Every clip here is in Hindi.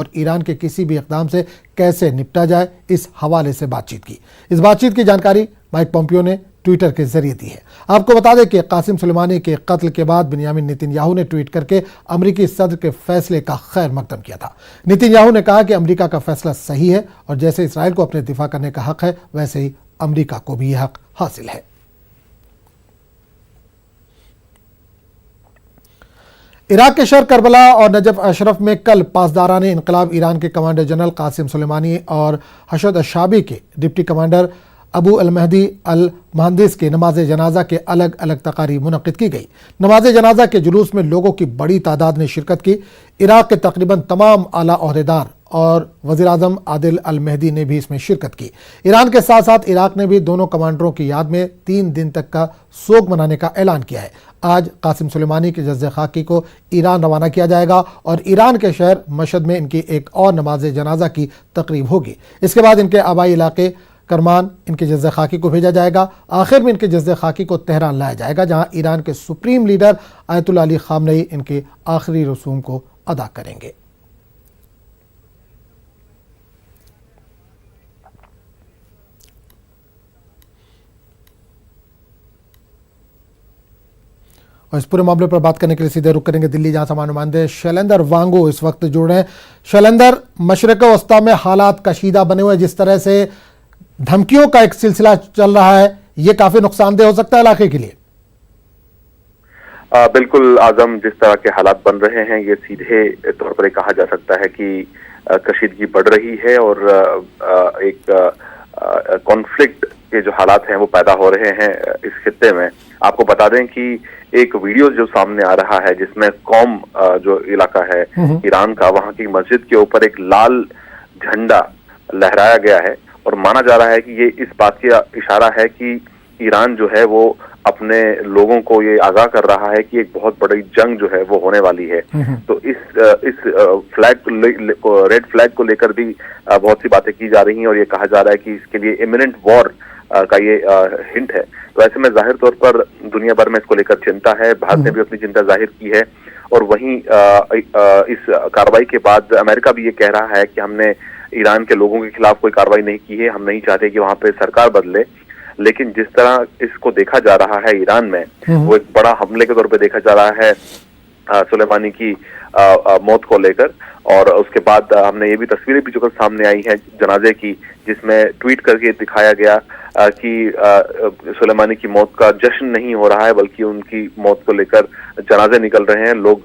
और ईरान के किसी भी इक़दाम से कैसे निपटा जाए, इस हवाले से बातचीत की। इस बातचीत की जानकारी माइक पोम्पियो ने ट्विटर के जरिए दी है। आपको बता दें कि कासिम सुलेमानी के कत्ल के बाद बिन्यामिन नेतन्याहू ने ट्वीट करके अमेरिकी सदर के फैसले का खैर मकदम किया था। नेतन्याहू ने कहा कि अमेरिका का फैसला सही है और जैसे इसराइल को अपने दिफा करने का हक है, वैसे ही अमेरिका को भी यह हक हासिल है। इराक के शहर करबला और नजफ अशरफ में कल पासदारान इनकलाब ईरान के कमांडर जनरल कासिम सुलेमानी और हशद अशाबी के डिप्टी कमांडर अबू अल महदी अल महंदिस के नमाज जनाजा के अलग अलग तकारीब मुनक्किद की गई। नमाज जनाजा के जुलूस में लोगों की बड़ी तादाद ने शिरकत की। इराक के तकरीबन तमाम आला ओहदेदार और वज़ीर आज़म आदिल अल मेहदी ने भी इसमें शिरकत की। ईरान के साथ साथ इराक ने भी दोनों कमांडरों की याद में 3 दिन तक का सोग मनाने का ऐलान किया है। आज कासिम सुलेमानी के जज़्ज़े खाकी को ईरान रवाना किया जाएगा और ईरान के शहर मशहद में इनकी एक और नमाज जनाजा की तकरीब होगी। इसके बाद इनके आबाई इलाके करमान इनके जज़्ज़े खाकी को भेजा जाएगा। आखिर में इनके जज़्ज़े खाकी को तेहरान लाया जाएगा, जहां ईरान के supreme leader Ayatollah Ali Khamenei इनके आखिरी रसूम को अदा करेंगे। और इस पूरे मामले पर बात करने के लिए सीधे रुक करेंगे दिल्ली, जहां हमारे नुमाइंदे शैलेंद्र वांगो इस वक्त जुड़ रहे हैं। शैलेंद्र, मशरिक़ वस्ता में हालात कशीदा बने हुए, जिस तरह से धमकियों का एक सिलसिला चल रहा है, ये काफी नुकसानदेह हो सकता है इलाके के लिए। बिल्कुल आजम, जिस तरह के हालात बन रहे हैं, ये सीधे तौर पर कहा जा सकता है कि कशीदगी बढ़ रही है और एक कॉन्फ्लिक्ट के जो हालात हैं वो पैदा हो रहे हैं इस खित्ते में। आपको बता दें कि एक वीडियो जो सामने आ रहा है जिसमें कौम जो इलाका है ईरान का, वहां की मस्जिद के ऊपर एक लाल झंडा लहराया गया है और माना जा रहा है कि ये इस बात का इशारा है कि ईरान जो है वो अपने लोगों को ये आगाह कर रहा है कि एक बहुत बड़ी जंग जो है वो होने वाली है। तो इस फ्लैग को, रेड फ्लैग को लेकर भी बहुत सी बातें की जा रही हैं और ये कहा जा रहा है कि इसके लिए इमिनेंट वॉर का ये हिंट है। तो ऐसे में जाहिर तौर पर दुनिया भर में इसको लेकर चिंता है। भारत ने भी अपनी चिंता जाहिर की है और वहीं इस कार्रवाई के बाद अमेरिका भी ये कह रहा है कि हमने ईरान के लोगों के खिलाफ कोई कार्रवाई नहीं की है, हम नहीं चाहते कि वहां पे सरकार बदले। लेकिन जिस तरह इसको देखा जा रहा है ईरान में, वो एक बड़ा हमले के तौर पे देखा जा रहा है सुलेमानी की मौत को लेकर। और उसके बाद हमने ये भी तस्वीरें भी जो सामने आई हैं जनाजे की, जिसमें ट्वीट करके दिखाया गया कि सुलेमानी की मौत का जश्न नहीं हो रहा है, बल्कि उनकी मौत को लेकर जनाजे निकल रहे हैं। लोग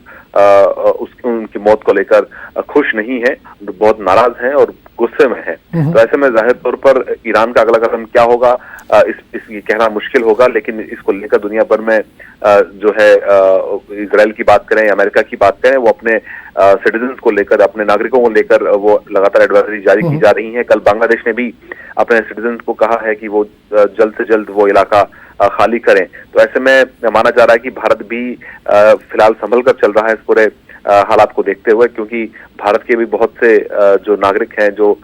उनकी मौत को लेकर खुश नहीं है, बहुत नाराज हैं और गुस्से में है। तो ऐसे में जाहिर तौर पर ईरान का अगला कदम क्या होगा ये कहना मुश्किल होगा, लेकिन इसको लेकर दुनिया भर में जो है इजराइल की बात करें, अमेरिका की बात करें, वो अपने सिटीजन्स को लेकर, अपने नागरिकों को लेकर वो लगातार एडवाइजरी जारी की जा रही है। कल बांग्लादेश ने भी अपने सिटीजन्स को कहा है कि वो जल्द से जल्द वो इलाका खाली करें। तो ऐसे में माना जा रहा है कि भारत भी फिलहाल संभल कर चल रहा है इस पूरे हालात को देखते हुए, क्योंकि भारत के भी बहुत से जो नागरिक हैं, जो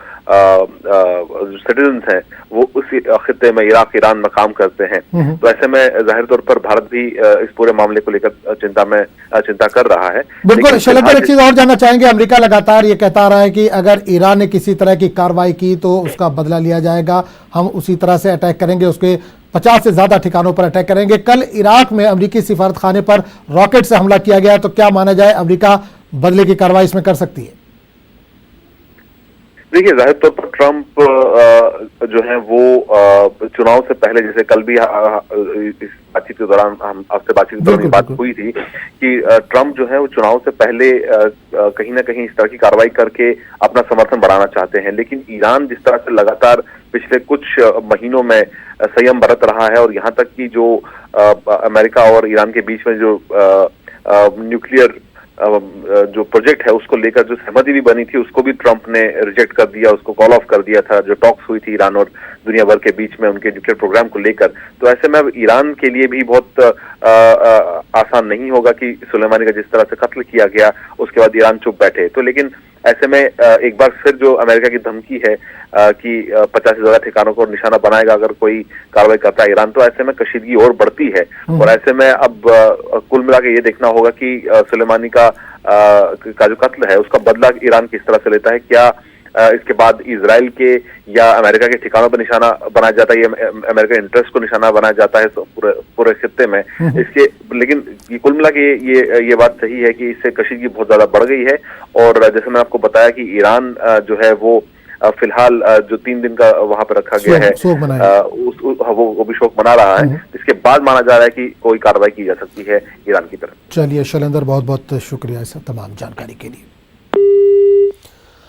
सिटीजन्स हैं, वो उसी खित्ते में इराक ईरान में काम करते हैं। तो ऐसे में जाहिर तौर पर भारत भी इस पूरे मामले को लेकर चिंता कर रहा है। बिल्कुल शैलेंद्र, एक चीज और जानना चाहेंगे। अमेरिका लगातार ये कहता रहा है कि अगर ईरान ने किसी तरह की कार्रवाई की तो उसका बदला लिया जाएगा, हम उसी तरह से अटैक करेंगे, उसके 50 से ज्यादा ठिकानों पर अटैक करेंगे। कल इराक में अमेरिकी सिफारत खाने पर रॉकेट से हमला किया गया, तो क्या माना जाए अमेरिका बदले की कार्रवाई इसमें कर सकती है? देखिए, जाहिर तौर पर ट्रंप जो है वो चुनाव से पहले, जैसे कल भी इस बातचीत के दौरान हम आपसे बातचीत के दौरान बात हुई थी कि ट्रंप जो है वो चुनाव से पहले कहीं ना कहीं इस तरह की कार्रवाई करके अपना समर्थन बढ़ाना चाहते हैं। लेकिन ईरान जिस तरह से लगातार पिछले कुछ महीनों में संयम बरत रहा है और यहाँ तक कि जो अमेरिका और ईरान के बीच में जो न्यूक्लियर जो प्रोजेक्ट है उसको लेकर जो सहमति भी बनी थी, उसको भी ट्रंप ने रिजेक्ट कर दिया, उसको कॉल ऑफ कर दिया था, जो टॉक्स हुई थी ईरान और दुनिया भर के बीच में उनके न्यूक्लियर प्रोग्राम को लेकर। तो ऐसे में अब ईरान के लिए भी बहुत आसान नहीं होगा कि सुलेमानी का जिस तरह से कत्ल किया गया उसके बाद ईरान चुप बैठे। तो लेकिन ऐसे में एक बार फिर जो अमेरिका की धमकी है कि 50 से ज्यादा ठिकानों को निशाना बनाएगा अगर कोई कार्रवाई करता है ईरान, तो ऐसे में कशीदगी और बढ़ती है। और ऐसे में अब कुल मिला के ये देखना होगा कि सुलेमानी का का जो कत्ल है उसका बदला ईरान किस तरह से लेता है, क्या इसके बाद इजराइल के या अमेरिका के ठिकानों पर निशाना बनाया जाता है, या अमेरिकन इंटरेस्ट को निशाना बनाया जाता है पूरे खित्ते में इसके। लेकिन कुल मिला के ये बात सही है कि इससे कशीदगी बहुत ज्यादा बढ़ गई है। और जैसे मैंने आपको बताया कि ईरान जो है वो फिलहाल जो 3 दिन का वहां पर रखा गया है वो भी शोक मना रहा है। इसके बाद माना जा रहा है कि कोई कार्रवाई की जा सकती है ईरान की तरफ। चलिए शैलेंद्र, बहुत बहुत शुक्रिया इस तमाम जानकारी के लिए।